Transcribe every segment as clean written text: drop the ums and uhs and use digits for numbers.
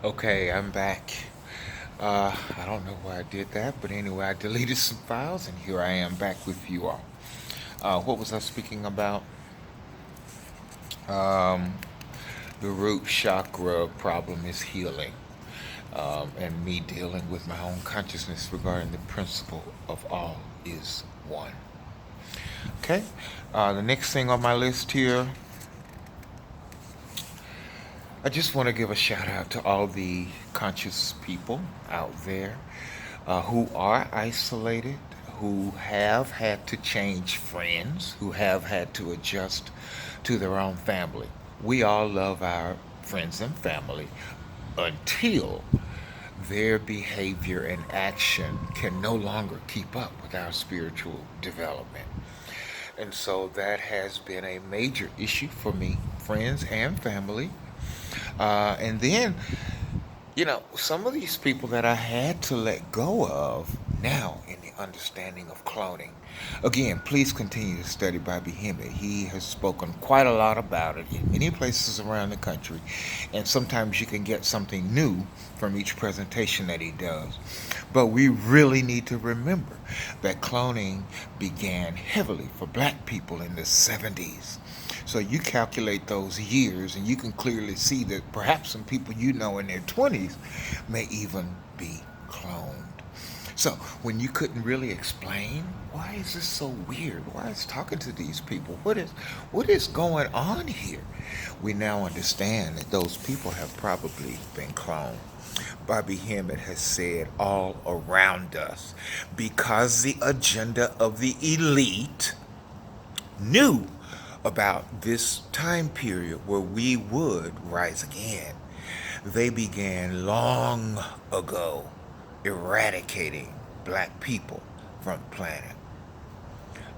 Okay, I'm back. I don't know why I did that, but anyway, I deleted some files and here I am back with you all. What was I speaking about? Um, the root chakra problem is healing, and me dealing with my own consciousness regarding the principle of all is one. Okay, the next thing on my list here, I just want to give a shout out to all the conscious people out there who are isolated, who have had to change friends, who have had to adjust to their own family. We all love our friends and family until their behavior and action can no longer keep up with our spiritual development. And so that has been a major issue for me, friends and family. And then some of these people that I had to let go of now in the understanding of cloning. Again, please continue to study by Behemoth. He has spoken quite a lot about it in many places around the country, and sometimes you can get something new from each presentation that he does. But we really need to remember that cloning began heavily for black people in the 70s. So you calculate those years, and you can clearly see that perhaps some people you know in their 20s may even be cloned. So when you couldn't really explain why is this so weird, why is talking to these people, what is going on here, we now understand that those people have probably been cloned. Bobby Hemmett has said all around us because the agenda of the elite knew about this time period where we would rise again. They began long ago eradicating black people from the planet.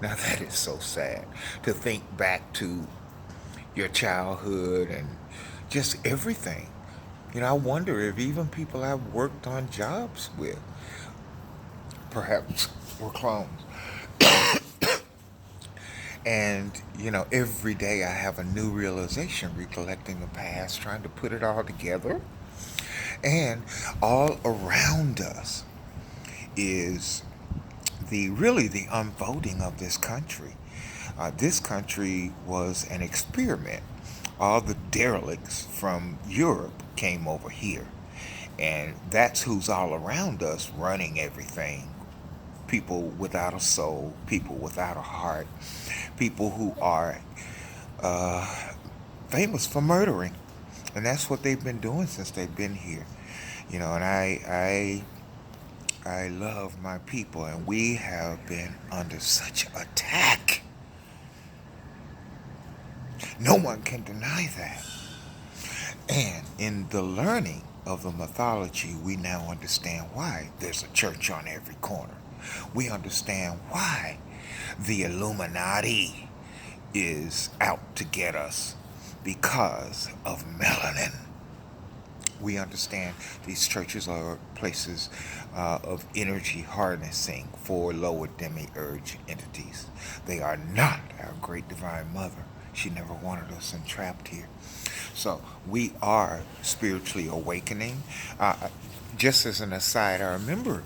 Now that is so sad to think back to your childhood and just everything. I wonder if even people I've worked on jobs with perhaps were clones. And, every day I have a new realization, recollecting the past, trying to put it all together. And all around us is the unfolding of this country. This country was an experiment. All the derelicts from Europe came over here. And that's who's all around us running everything. People without a soul, people without a heart, people who are uh, famous for murdering, and that's what they've been doing since they've been here. And I love my people, and we have been under such attack. No one can deny that. And in the learning of the mythology, we now understand why there's a church on every corner. We understand why the Illuminati is out to get us because of melanin. We understand these churches are places of energy harnessing for lower demiurge entities. They are not our great divine mother. She never wanted us entrapped here. So we are spiritually awakening. Just as an aside, I remember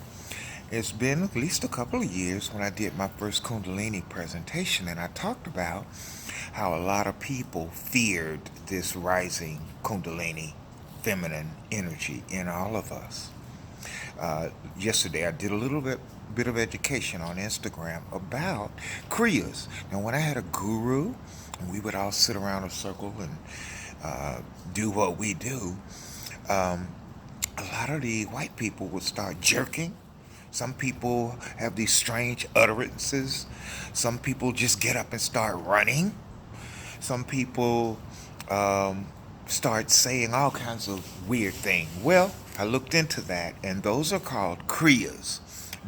it's been at least a couple of years when I did my first Kundalini presentation, and I talked about how a lot of people feared this rising Kundalini feminine energy in all of us. Yesterday, I did a little bit of education on Instagram about Kriyas. Now, when I had a guru, and we would all sit around a circle and do what we do, a lot of the white people would start jerking. Some people have these strange utterances. Some people just get up and start running. Some people start saying all kinds of weird things. Well, I looked into that, and those are called Kriyas,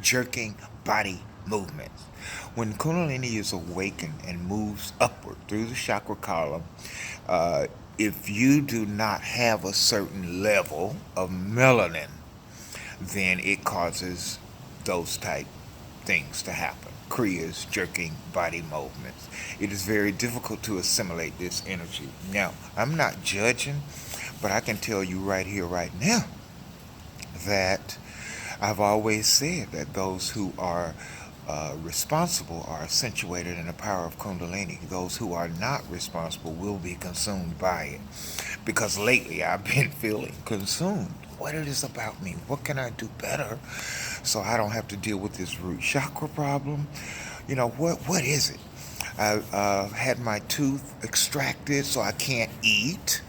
jerking body movements. When Kundalini is awakened and moves upward through the chakra column, if you do not have a certain level of melanin, then it causes those type things to happen. Kriyas, jerking body movements. It is very difficult to assimilate this energy. Now, I'm not judging, But I can tell you right here, right now, that I've always said that those who are responsible are accentuated in the power of Kundalini. Those who are not responsible will be consumed by it. Because lately I've been feeling consumed. What it is about me? What can I do better so I don't have to deal with this root chakra problem? What is it? I had my tooth extracted so I can't eat.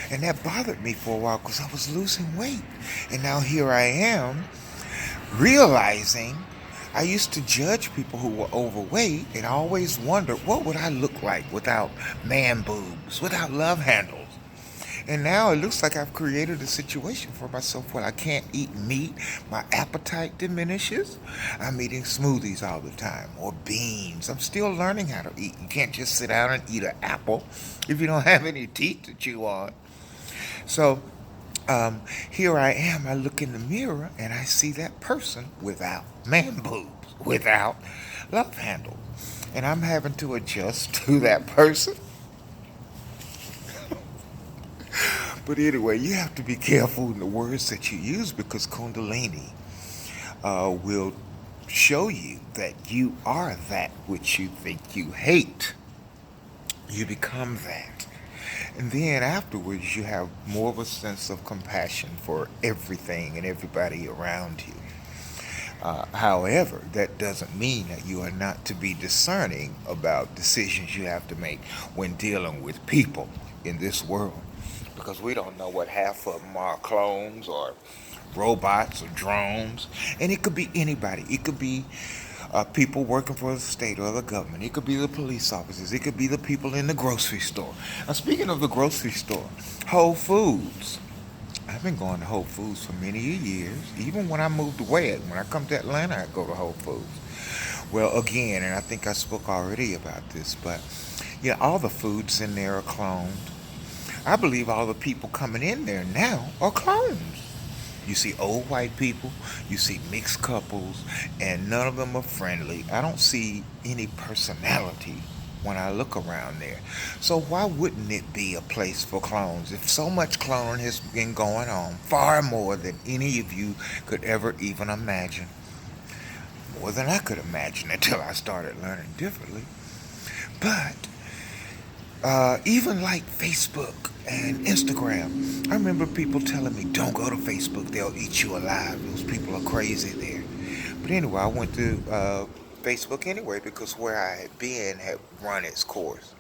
And that bothered me for a while because I was losing weight. And now here I am realizing I used to judge people who were overweight, and I always wondered what would I look like without man boobs, without love handles. And now it looks like I've created a situation for myself where I can't eat meat. My appetite diminishes. I'm eating smoothies all the time or beans. I'm still learning how to eat. You can't just sit down and eat an apple if you don't have any teeth to chew on. So here I am. I look in the mirror and I see that person without man boobs, without love handles. And I'm having to adjust to that person. But anyway, you have to be careful in the words that you use because Kundalini will show you that you are that which you think you hate. You become that. And then afterwards, you have more of a sense of compassion for everything and everybody around you. However, that doesn't mean that you are not to be discerning about decisions you have to make when dealing with people in this world. Because we don't know what half of them are clones or robots or drones. And it could be anybody. It could be people working for the state or the government. It could be the police officers. It could be the people in the grocery store. Now, speaking of the grocery store, Whole Foods. I've been going to Whole Foods for many years. Even when I moved away, when I come to Atlanta, I go to Whole Foods. Well, again, and I think I spoke already about this, but all the foods in there are cloned. I believe all the people coming in there now are clones. You see old white people, you see mixed couples, and none of them are friendly. I don't see any personality when I look around there. So why wouldn't it be a place for clones? If so much cloning has been going on, far more than any of you could ever even imagine. More than I could imagine until I started learning differently. But even like Facebook and Instagram, I remember people telling me, don't go to Facebook, they'll eat you alive. Those people are crazy there. But anyway, I went to Facebook anyway because where I had been had run its course.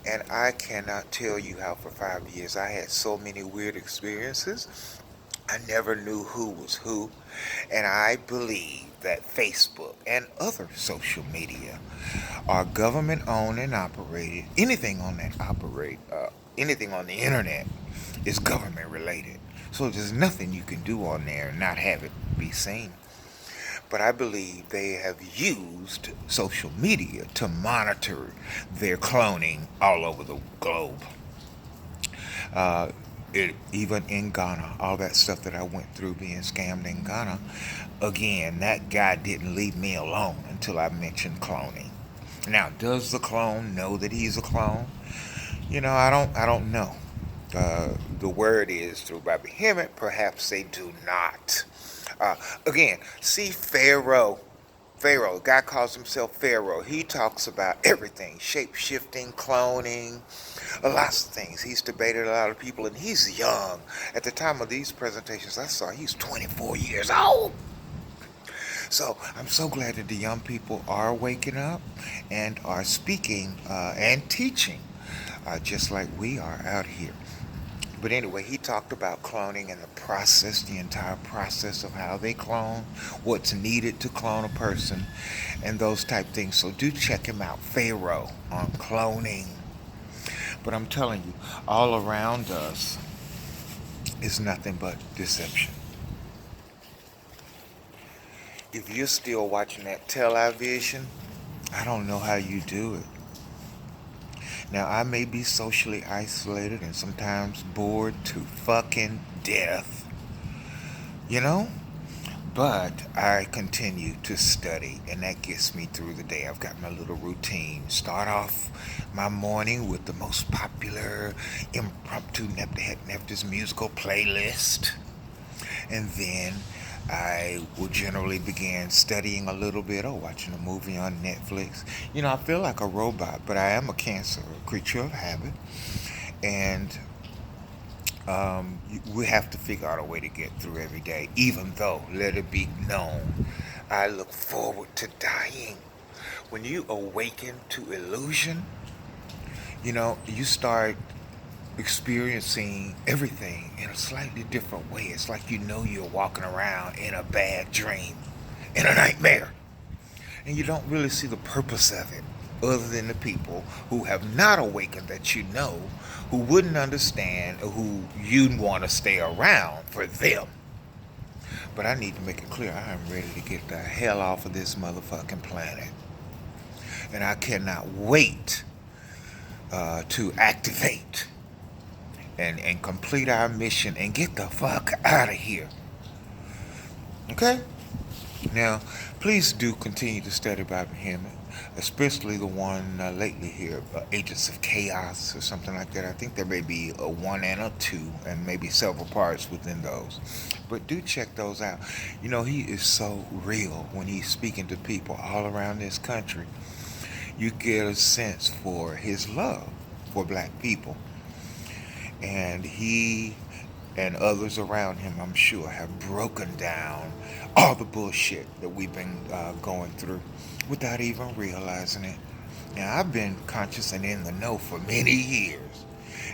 And I cannot tell you how for 5 years I had so many weird experiences. I never knew who was who. And I believe that Facebook and other social media are government owned and operated. Anything on anything on the internet is government related. So there's nothing you can do on there and not have it be seen. But I believe they have used social media to monitor their cloning all over the globe. Even in Ghana, all that stuff that I went through being scammed in Ghana, again, that guy didn't leave me alone until I mentioned cloning. Now, does the clone know that he's a clone? I don't know. The word is through by Behemoth, perhaps they do not. Again, see Pharaoh. Pharaoh, the guy calls himself Pharaoh. He talks about everything, shape-shifting, cloning, lots of things. He's debated a lot of people, and he's young. At the time of these presentations I saw, he's 24 years old. So I'm so glad that the young people are waking up and are speaking and teaching, just like we are out here. But anyway, he talked about cloning and the entire process of how they clone, what's needed to clone a person, and those type things. So do check him out, Pharaoh, on cloning. But I'm telling you, all around us is nothing but deception. If you're still watching that television, I don't know how you do it. Now, I may be socially isolated and sometimes bored to fucking death, you know? But I continue to study, and that gets me through the day. I've got my little routine. Start off my morning with the most popular Impromptu Nebthet's musical playlist. And then I will generally begin studying a little bit or watching a movie on Netflix. I feel like a robot, but I am a cancer, a creature of habit. And we have to figure out a way to get through every day, even though, let it be known, I look forward to dying. When you awaken to illusion, you start experiencing everything in a slightly different way. It's like you're walking around in a bad dream, in a nightmare, and you don't really see the purpose of it other than the people who have not awakened that who wouldn't understand, or who you'd want to stay around for them. But I need to make it clear, I am ready to get the hell off of this motherfucking planet. And I cannot wait to activate and complete our mission and get the fuck out of here. Okay? Now, please do continue to study Bobby Hammond, especially the one lately here, Agents of Chaos or something like that. I think there may be a 1 and a 2 and maybe several parts within those. But do check those out. He is so real when he's speaking to people all around this country. You get a sense for his love for black people. And he and others around him, I'm sure, have broken down all the bullshit that we've been going through without even realizing it. Now, I've been conscious and in the know for many years,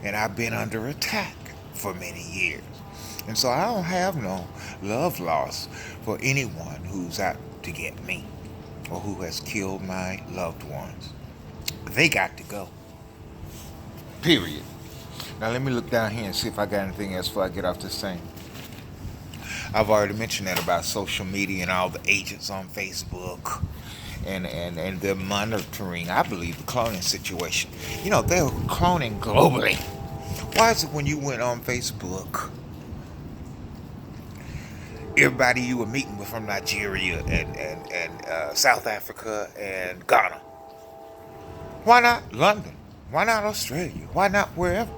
and I've been under attack for many years. And so I don't have no love lost for anyone who's out to get me or who has killed my loved ones. They got to go. Period. Now let me look down here and see if I got anything else before I get off this thing. I've already mentioned that about social media and all the agents on Facebook and they're monitoring, I believe, the cloning situation. They're cloning globally. Why is it when you went on Facebook, everybody you were meeting was from Nigeria and South Africa and Ghana? Why not London? Why not Australia? Why not wherever?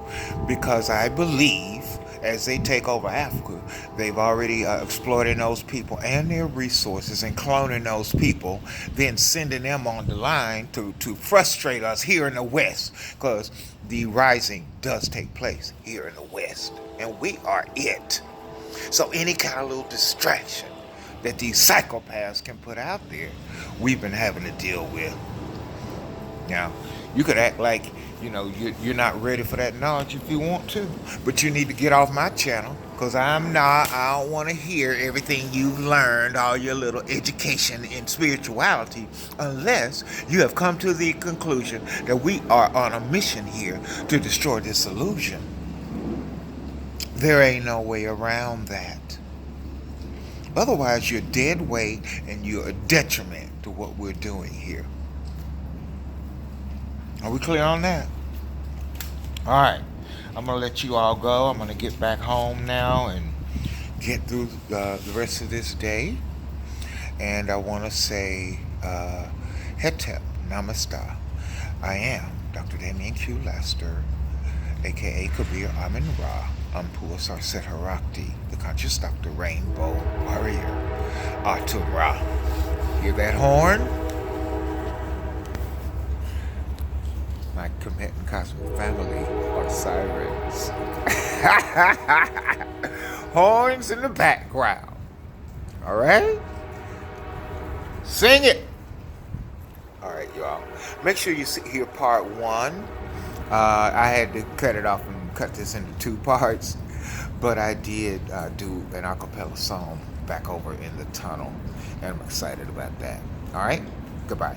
Because I believe as they take over Africa, they've already exploited those people and their resources and cloning those people, then sending them on the line to frustrate us here in the West, because the rising does take place here in the West, and we are it. So any kind of little distraction that these psychopaths can put out there, we've been having to deal with. Now, you could act like, you're not ready for that knowledge if you want to, but you need to get off my channel, because I don't want to hear everything you've learned, all your little education in spirituality, unless you have come to the conclusion that we are on a mission here to destroy this illusion. There ain't no way around that. Otherwise, you're dead weight and you're a detriment to what we're doing here. Are we clear on that? All right. I'm going to let you all go. I'm going to get back home now and get through the rest of this day. And I want to say, Hetep, Namaste. I am Dr. Damien Q. Lester, a.k.a. Kabir Amin Ra, Ampur Sarset Harakti, the conscious Dr. Rainbow Warrior, Atum Ra. Hear that horn? My Kemet and Cosmic family are sirens. Horns in the background. All right? Sing it. All right, y'all. Make sure you hear part 1. I had to cut it off and cut this into 2 parts, but I did do an a cappella song back over in the tunnel, and I'm excited about that. All right? Goodbye.